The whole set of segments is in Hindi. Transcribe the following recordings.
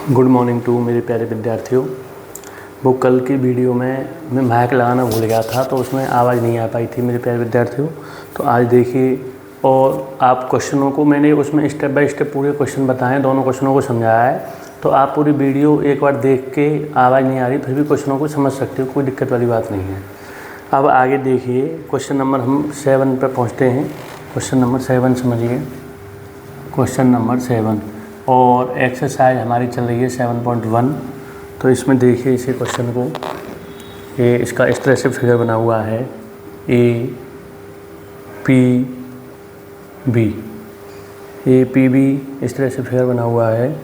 गुड मॉर्निंग टू मेरे प्यारे विद्यार्थियों। वो कल की वीडियो में मैं माइक लगाना भूल गया था तो उसमें आवाज़ नहीं आ पाई थी मेरे प्यारे विद्यार्थियों। तो आज देखिए, और आप क्वेश्चनों को मैंने उसमें स्टेप बाय स्टेप पूरे क्वेश्चन बताए, दोनों क्वेश्चनों को समझाया है। तो आप पूरी वीडियो एक बार देख के आवाज़ नहीं आ रही फिर भी क्वेश्चनों को समझ सकते हो, कोई दिक्कत वाली बात नहीं है। अब आगे देखिए, क्वेश्चन नंबर हम 7 पर पहुँचते हैं। क्वेश्चन नंबर 7 समझिए, क्वेश्चन नंबर 7 और एक्सरसाइज हमारी चल रही है 7.1। तो इसमें देखिए इसे क्वेश्चन को, ये इसका इस तरह से फिगर बना हुआ है ए पी बी, इस तरह से फिगर बना हुआ है।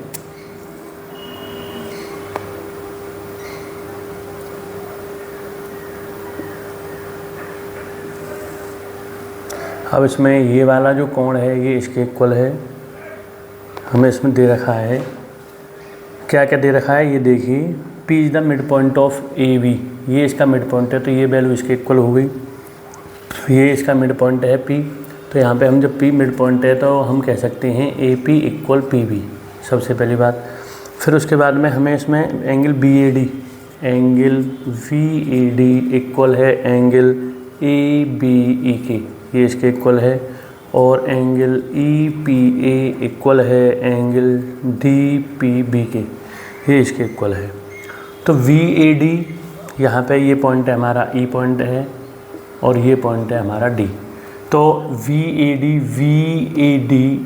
अब इसमें ये वाला जो कोण है ये इसके इक्वल है, हमें इसमें दे रखा है। क्या क्या दे रखा है ये देखिए, P is the mid point of A B, ये इसका मिड पॉइंट है तो ये वैल्यू इसके इक्वल हो गई। ये इसका मिड पॉइंट है P, तो यहाँ पे हम जब P मिड पॉइंट है तो हम कह सकते हैं AP इक्वल PB, सबसे पहली बात। फिर उसके बाद में हमें इसमें एंगल BAD इक्वल है एंगल ABE के, ये इसके इक्वल है। और एंगल EPA इक्वल है एंगल DPB के, ये इसके इक्वल है। तो VAD यहाँ पे ये पॉइंट है हमारा E पॉइंट है और ये पॉइंट है हमारा D। तो VAD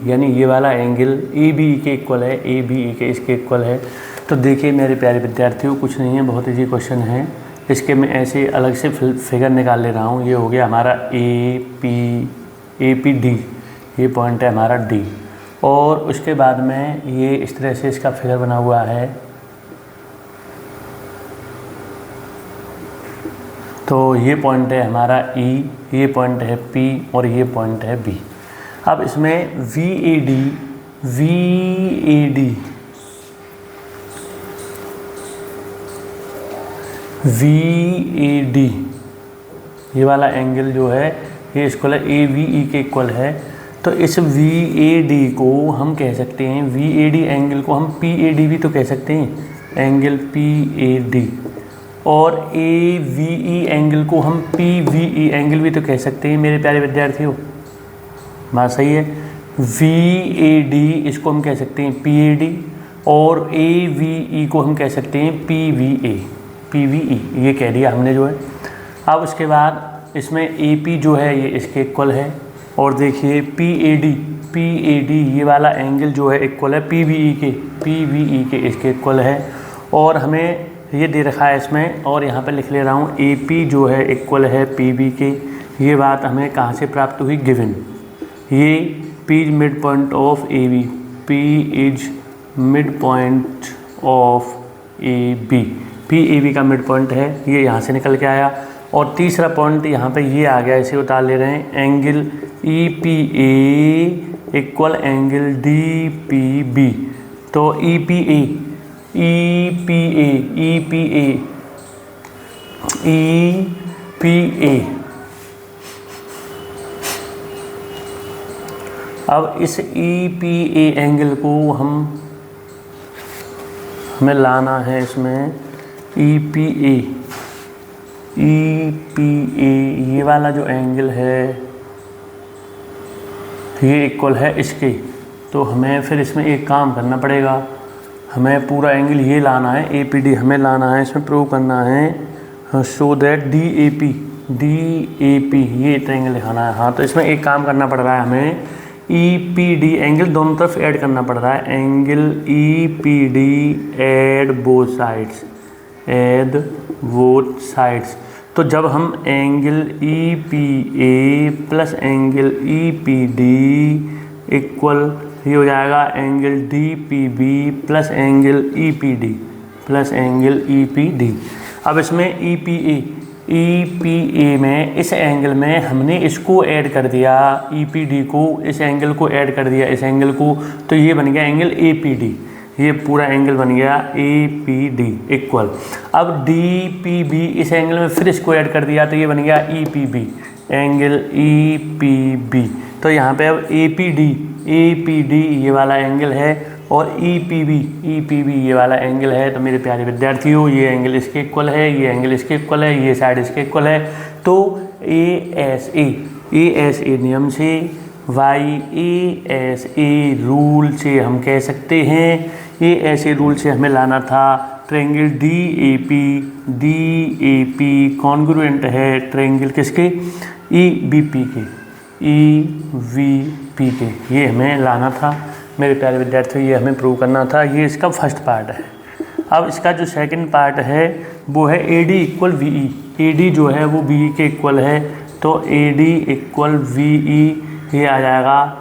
यानी ये वाला एंगल ABE के इक्वल है, ABE के इसके इक्वल है। तो देखिए मेरे प्यारे विद्यार्थियों, कुछ नहीं है, बहुत ईजी क्वेश्चन है। इसके मैं ऐसे अलग से फिगर निकाल ले रहा हूँ। ये हो गया हमारा APD, ये पॉइंट है हमारा D। और उसके बाद में ये इस तरह से इसका फिगर बना हुआ है। तो ये पॉइंट है हमारा E, ये पॉइंट है P और ये पॉइंट है B। अब इसमें VAD ये वाला एंगल जो है ये इक्वल है AVE के इक्वल है। तो इस VAD को हम कह सकते हैं, VAD एंगल को हम PAD भी तो कह सकते हैं, एंगल PAD। और AVE एंगल को हम PVE एंगल भी तो कह सकते हैं मेरे प्यारे विद्यार्थियों, बात सही है। VAD इसको हम कह सकते हैं PAD और AVE को हम कह सकते हैं PVE, ये कह दिया हमने जो है। अब उसके बाद इसमें AP जो है ये इसके इक्वल है। और देखिए PAD ये वाला एंगल जो है इक्वल है PVE के इसके इक्वल है। और हमें ये दे रखा है इसमें, और यहाँ पे लिख ले रहा हूँ AP जो है इक्वल है PB के। ये बात हमें कहाँ से प्राप्त हुई, गिवन। ये P is mid point of AB, P is mid point of AB, PAB का मिड पॉइंट है, ये यहाँ से निकल के आया। और तीसरा पॉइंट यहाँ पे ये आ गया, इसे उतार ले रहे हैं, angle EPA equal angle DPB। तो EPA अब इस EPA एंगल को हमें लाना है इसमें EPA ये वाला जो एंगल है ये इक्वल है इसके। तो हमें फिर इसमें एक काम करना पड़ेगा, हमें पूरा एंगल ये लाना है, APD हमें लाना है, इसमें प्रूव करना है सो दैट DAP ये ट्रायंगल दिखाना है। हाँ, तो इसमें एक काम करना पड़ रहा है हमें, EPD एंगल दोनों तरफ ऐड करना पड़ रहा है, angle EPD add both sides. तो जब हम angle EPA plus angle EPD equal, ये हो जाएगा angle DPB plus angle EPD। अब इसमें EPA में इस एंगल में हमने इसको ऐड कर दिया, EPD को, इस एंगल को ऐड कर दिया इस एंगल को, तो ये बन गया एंगल APD। ये पूरा एंगल बन गया APD इक्वल। अब DPB इस एंगल में फिर इसको ऐड कर दिया तो ये बन गया EPB, एंगल EPB। तो यहाँ पे अब APD ये वाला एंगल है और ई पी बी ये वाला एंगल है। तो मेरे प्यारे विद्यार्थियों ये एंगल इसके इक्वल है, ये एंगल इसके इक्वल है, ये साइड इसके इक्वल है। तो ए एस ए नियम से ए रूल से हम कह सकते हैं, ए रूल से हमें लाना था triangle D A P congruent है ट्रायंगल किसके, ई वी पी के, ये हमें लाना था मेरे प्यारे विद्यार्थियों, ये हमें प्रूव करना था। ये इसका फर्स्ट पार्ट है। अब इसका जो सेकंड पार्ट है वो है A D equal V E, A D जो है वो बी के इक्वल है। तो A D equal V E ये आ जाएगा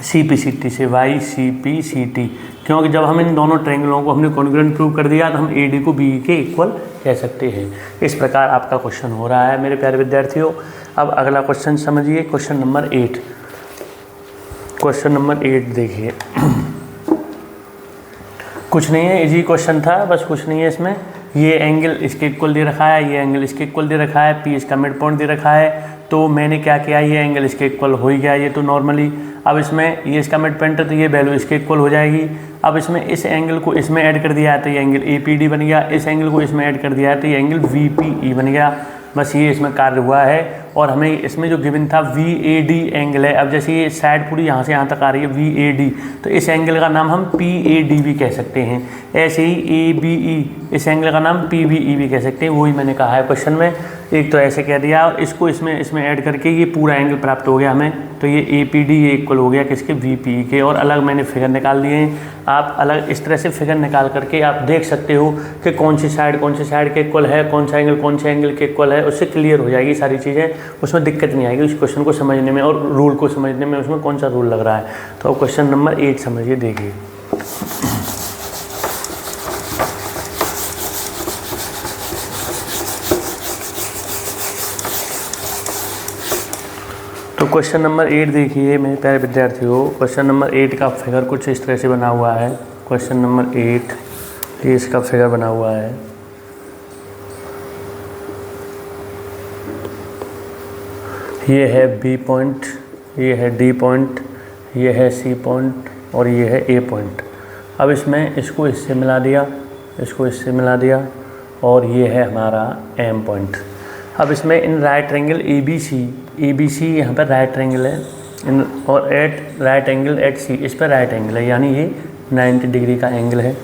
सी पी सी टी से, why C P C T, क्योंकि जब हम इन दोनों ट्रायंगलों को हमने कॉन्ग्रुएंट प्रूव कर दिया तो हम ए डी को बी के इक्वल कह सकते हैं। इस प्रकार आपका क्वेश्चन हो रहा है मेरे प्यारे विद्यार्थियों। अब अगला क्वेश्चन समझिए, क्वेश्चन नंबर 8। क्वेश्चन नंबर 8 देखिए, कुछ नहीं है, इजी क्वेश्चन था, बस कुछ नहीं है इसमें। ये एंगल इसके इक्वल दे रखा है, ये एंगल इसके इक्वल दे रखा है, पी इसका मिड पॉइंट दे रखा है। तो मैंने क्या किया, ये एंगल इसके इक्वल हो ही गया ये तो नॉर्मली। अब इसमें ये इसका मिड पॉइंट है तो ये वैल्यू इसके इक्वल हो जाएगी। अब इसमें इस एंगल को इसमें ऐड कर दिया है तो ये एंगल ए पी डी बन गया, इस एंगल को इसमें ऐड कर दिया है तो ये एंगल वी पी ई बन गया। बस ये इसमें कार्य हुआ है। और हमें इसमें जो गिवन था वी ए डी एंगल है, अब जैसे ये साइड पूरी यहाँ से यहाँ तक आ रही है वी ए डी, तो इस एंगल का नाम हम पी ए डी भी कह सकते हैं। ऐसे ही ए बी ई, इस एंगल का नाम पी बी ई भी कह सकते हैं, वही मैंने कहा है क्वेश्चन में। एक तो ऐसे कह दिया और इसको इसमें ऐड करके ये पूरा एंगल प्राप्त हो गया हमें। तो ये ए पी डी ये इक्वल हो गया किसके, वी पी ई के। और अलग मैंने फिगर निकाल दिए हैं। आप अलग इस तरह से फिगर निकाल करके आप देख सकते हो कि कौन सी साइड के इक्वल है, कौन सा एंगल कौन से एंगल के इक्वल है, उससे क्लियर हो जाएगी सारी चीज़ें, उसमें दिक्कत नहीं आएगी उस क्वेश्चन को समझने में और रूल को समझने में, उसमें कौन सा रूल लग रहा है। तो अब क्वेश्चन नंबर 8 समझिए, देखिए। तो क्वेश्चन नंबर 8 देखिए मेरे प्यारे विद्यार्थियों। क्वेश्चन नंबर 8 का फिगर कुछ इस तरह से बना हुआ है। क्वेश्चन नंबर 8 ये इसका फिगर बना हुआ है। ये है बी पॉइंट, ये है डी पॉइंट, ये है सी पॉइंट और ये है ए पॉइंट। अब इसमें इसको इससे मिला दिया, इसको इससे मिला दिया और ये है हमारा एम पॉइंट। अब इसमें in right angle A B C यहाँ पर राइट एंगल है इन, और at right angle at C, इस पर राइट एंगल है, यानी ये 90 डिग्री का एंगल है।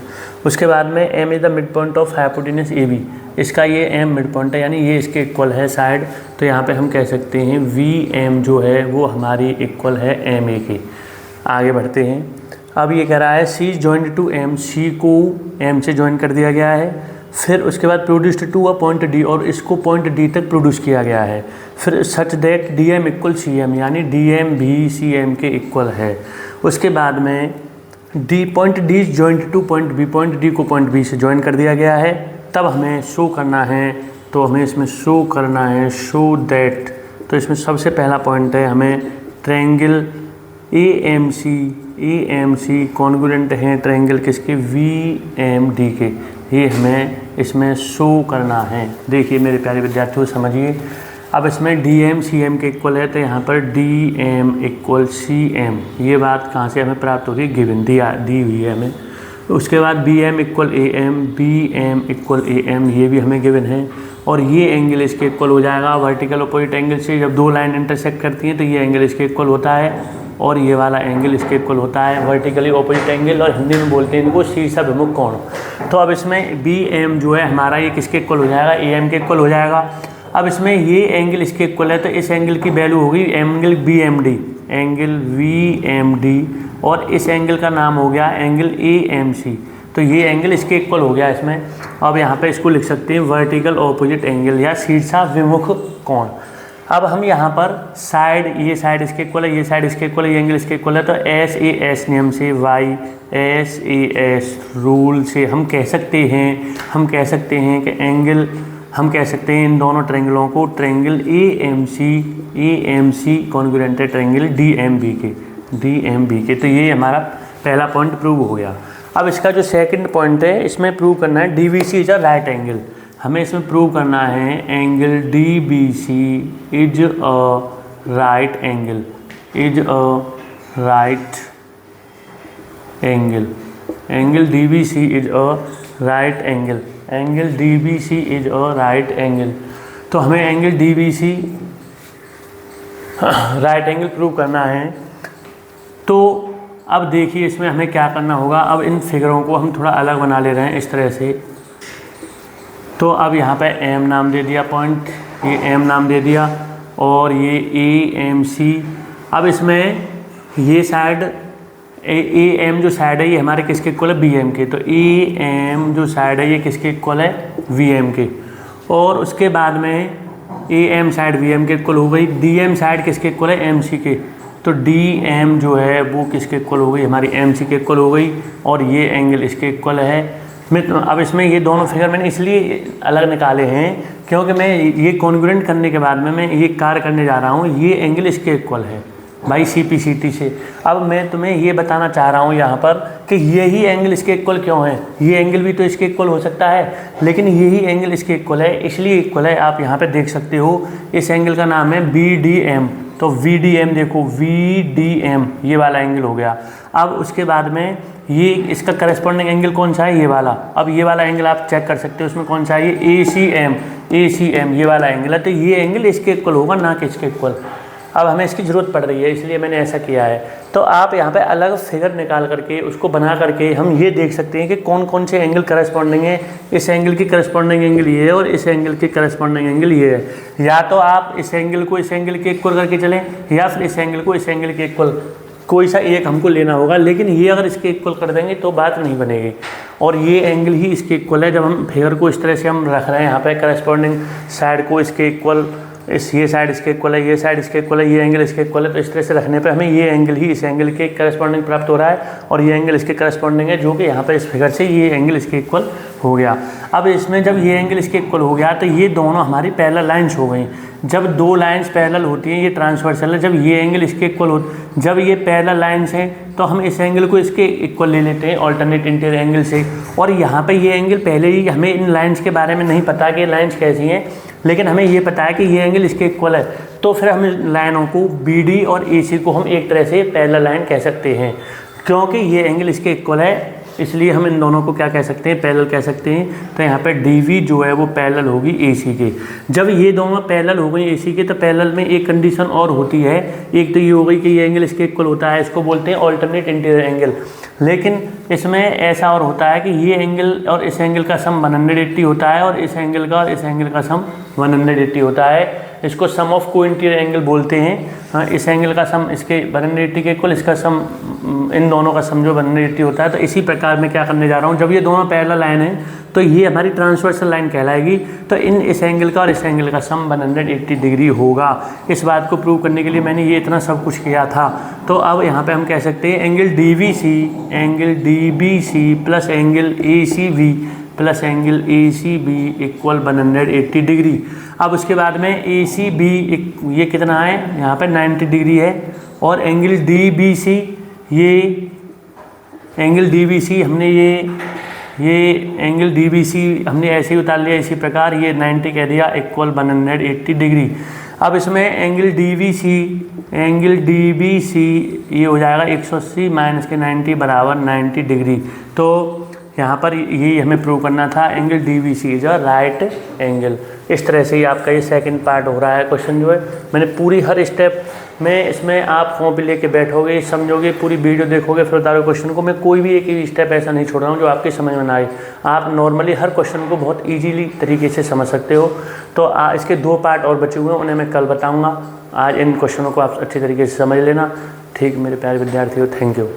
उसके बाद में M is the mid point of hypotenuse A B, इसका ये एम मिड पॉइंट है, यानी ये इसके इक्वल है साइड। तो यहाँ पे हम कह सकते हैं वी एम जो है वो हमारी इक्वल है एम ए के। आगे बढ़ते हैं। अब ये कह रहा है सी जॉइंट टू एम, सी को एम से जॉइन कर दिया गया है। फिर उसके बाद produced to a point D, और इसको पॉइंट डी तक प्रोड्यूस किया गया है। फिर such that D M equal C M, यानी डी एम भी सी एम के इक्वल है। उसके बाद में D point D joint to point B, point D को पॉइंट बी से जॉइन कर दिया गया है। तब हमें शो करना है, तो हमें इसमें शो करना है शो दैट, तो इसमें सबसे पहला पॉइंट है हमें triangle A M C congruent हैं ट्रायंगल किसके, वी एम डी के। ये हमें इसमें शो करना है। देखिए मेरे प्यारे विद्यार्थियों समझिए। अब इसमें डी एम सी एम के इक्वल है, तो यहाँ पर D M equal C M, ये बात कहाँ से हमें प्राप्त होगी, गिवन दी हुई है हमें। उसके बाद B M equal A M, B M equal A M, ये भी हमें गिवन है। और ये एंगल इसके इक्वल हो जाएगा वर्टिकल अपोजिट एंगल से। जब दो लाइन इंटरसेक्ट करती हैं तो ये एंगल इसके इक्वल होता है और ये वाला एंगल इसके इक्वल होता है, वर्टिकली ऑपोजिट एंगल, और हिंदी में बोलते हैं इनको शीर्षाभिमुख कोण। तो अब इसमें बी एम जो है हमारा ये किसके इक्वल हो जाएगा, ए एम के इक्वल हो जाएगा। अब इसमें ये एंगल इसके इक्वल है, तो इस एंगल की वैल्यू होगी angle B M D, angle V M D, और इस एंगल का नाम हो गया एंगल ए एम सी। तो ये एंगल इसके इक्वल हो गया इसमें। अब यहाँ पे इसको लिख सकते हैं वर्टिकल ऑपोजिट एंगल या शीर्षाभिमुख कोण। अब हम यहाँ पर साइड, ये साइड इसके इक्वल है, ये साइड इसके इक्वल है, ये एंगल इसके इक्वल है, तो एस ए एस नियम से, why S A S rule से हम कह सकते हैं कि एंगल, हम कह सकते हैं इन दोनों ट्रायंगलों को triangle A M C congruent है ट्रायंगल डी एम बी के। तो ये हमारा पहला पॉइंट प्रूव हो गया। अब इसका जो सेकंड पॉइंट है, इसमें प्रूव करना है D B C is a right angle. हमें इसमें प्रूव करना है angle D B C is a right angle, is a right angle, angle DBC is a right angle, angle DBC is a right angle. तो हमें angle DBC right angle prove करना है। तो अब देखिए इसमें हमें क्या करना होगा। अब इन फिगरों को हम थोड़ा अलग बना ले रहे हैं इस तरह से। तो अब यहाँ पे M नाम दे दिया पॉइंट, ये M नाम दे दिया और ये AMC। अब इसमें ये साइड AM जो साइड है ये हमारे किसके इक्वल है, BM के। तो AM जो साइड है ये किसके इक्वल है, VM के। और उसके बाद में AM साइड VM के इक्वल हो गई, DM साइड किसके इक्वल है, MC के। तो DM जो है वो किसके इक्वल हो गई, हमारी MC के इक्वल हो गई। और ये एंगल इसके इक्वल है। अब इसमें ये दोनों फिगर मैंने इसलिए अलग निकाले हैं क्योंकि मैं ये कॉन्ग्रुएंट करने के बाद में मैं ये कार्य करने जा रहा हूँ, ये एंगल इसके इक्वल है भाई CPCT से। अब मैं तुम्हें ये बताना चाह रहा हूँ यहाँ पर कि यही एंगल इसके इक्वल क्यों है। ये एंगल भी तो इसके इक्वल हो सकता है, लेकिन यही एंगल इसके इक्वल है, इसलिए इक्वल है। आप यहाँ पे देख सकते हो इस एंगल का नाम है BDM। तो VDM देखो, VDM ये वाला एंगल हो गया। अब उसके बाद में ये इसका करस्पॉन्डिंग एंगल कौन सा है, ये वाला। अब ये वाला एंगल आप चेक कर सकते हो उसमें कौन सा है, ये ACM ये वाला एंगल है। तो ये एंगल इसके इक्वल होगा, ना कि इसके इक्वल। अब हमें इसकी ज़रूरत पड़ रही है इसलिए मैंने ऐसा किया है। तो आप यहाँ पे अलग फिगर निकाल करके उसको बना करके हम ये देख सकते हैं कि कौन कौन से एंगल करस्पॉन्डिंग है। इस एंगल की करस्पॉन्डिंग एंगल ये है और इस एंगल की करस्पॉन्डिंग एंगल ये है। या तो आप इस एंगल को इस एंगल के इक्वल करके चलें या फिर इस एंगल को इस एंगल के इक्वल, कोई सा एक हमको लेना होगा। लेकिन ये अगर इसके इक्वल कर देंगे तो बात नहीं बनेगी। और ये एंगल ही इसके इक्वल है। जब हम फिगर को इस तरह से हम रख रहे हैं यहाँ पे करस्पॉन्डिंग साइड को इसके इक्वल, ये साइड इसके इक्वल है, ये साइड इसके इक्वल है, ये एंगल इसके इक्वल है। तो इस तरह से रखने पे हमें ये एंगल ही इस एंगल के करस्पॉन्डिंग प्राप्त हो रहा है और ये एंगल इसके करस्पॉन्डिंग है, जो कि यहाँ पे इस फिगर से ये एंगल इसके इक्वल हो गया। अब इसमें जब ये एंगल इसके इक्वल हो गया तो ये दोनों हमारी पैरेलल लाइंस हो गई। जब दो लाइंस पैरेलल होती हैं ये ट्रांसवर्सल है। जब ये एंगल इसके इक्वल हो, जब ये पैरेलल लाइंस हैं तो हम इस एंगल को इसके इक्वल ले लेते हैं ऑल्टरनेट इंटीरियर एंगल से। और यहाँ पे ये एंगल पहले ही, हमें इन लाइंस के बारे में नहीं पता कि लाइंस कैसी हैं, लेकिन हमें ये पता है कि ये एंगल इसके इक्वल है। तो फिर हम लाइनों को BD और AC को हम एक तरह से पैरेलल लाइन कह सकते हैं, क्योंकि ये एंगल इसके इक्वल है इसलिए हम इन दोनों को क्या कह सकते हैं, पैरेलल कह सकते हैं। तो यहाँ पे DV जो है वो पैरेलल होगी AC के। जब ये दोनों पैरेलल हो गई AC के तो पैरेलल में एक कंडीशन और होती है। एक तो ये हो गई कि ये एंगल इसके इक्वल होता है, इसको बोलते हैं ऑल्टरनेट इंटीरियर एंगल। लेकिन इसमें ऐसा और होता है कि ये एंगल और इस एंगल का सम 180 होता है और इस एंगल का और इस एंगल का सम 180 होता है। इसको सम ऑफ को इंटीरियर एंगल बोलते हैं। हाँ, इस एंगल का सम इसके 180 के इक्वल, इसका सम इन दोनों का सम जो 180 होता है। तो इसी प्रकार मैं क्या करने जा रहा हूँ, जब ये दोनों पैरेलल लाइन है तो ये हमारी ट्रांसवर्सल लाइन कहलाएगी। तो इस एंगल का और इस एंगल का सम 180 डिग्री होगा। इस बात को प्रूव करने के लिए मैंने ये इतना सब कुछ किया था। तो अब यहाँ पे हम कह सकते हैं angle DBC plus angle ACB plus angle ACB equal 180 degree. अब उसके बाद में ACB ये कितना है, यहाँ पे 90 डिग्री है। और एंगल DBC, ये एंगल DBC हमने ये एंगल DBC हमने ऐसे ही उतार लिया इसी प्रकार, ये 90 कह दिया इक्वल 180 डिग्री। अब इसमें एंगल DBC ये हो जाएगा 180 माइनस के 90 बराबर 90 डिग्री। तो यहाँ पर यही हमें प्रूव करना था, angle DBC is a right angle. इस तरह से ही आपका ये सेकंड पार्ट हो रहा है। क्वेश्चन जो है मैंने पूरी हर स्टेप में इसमें आप कॉपी लेके बैठोगे, समझोगे, पूरी वीडियो देखोगे, फिर उतारोगे क्वेश्चन को। मैं कोई भी एक स्टेप ऐसा नहीं छोड़ रहा हूँ जो आपकी समझ में ना आए। आप नॉर्मली हर क्वेश्चन को बहुत ईजीली तरीके से समझ सकते हो। तो इसके 2 पार्ट और बचे हुए हैं, उन्हें मैं कल बताऊँगा। आज इन क्वेश्चनों को आप अच्छी तरीके से समझ लेना। ठीक मेरे प्यारे विद्यार्थियों, थैंक यू।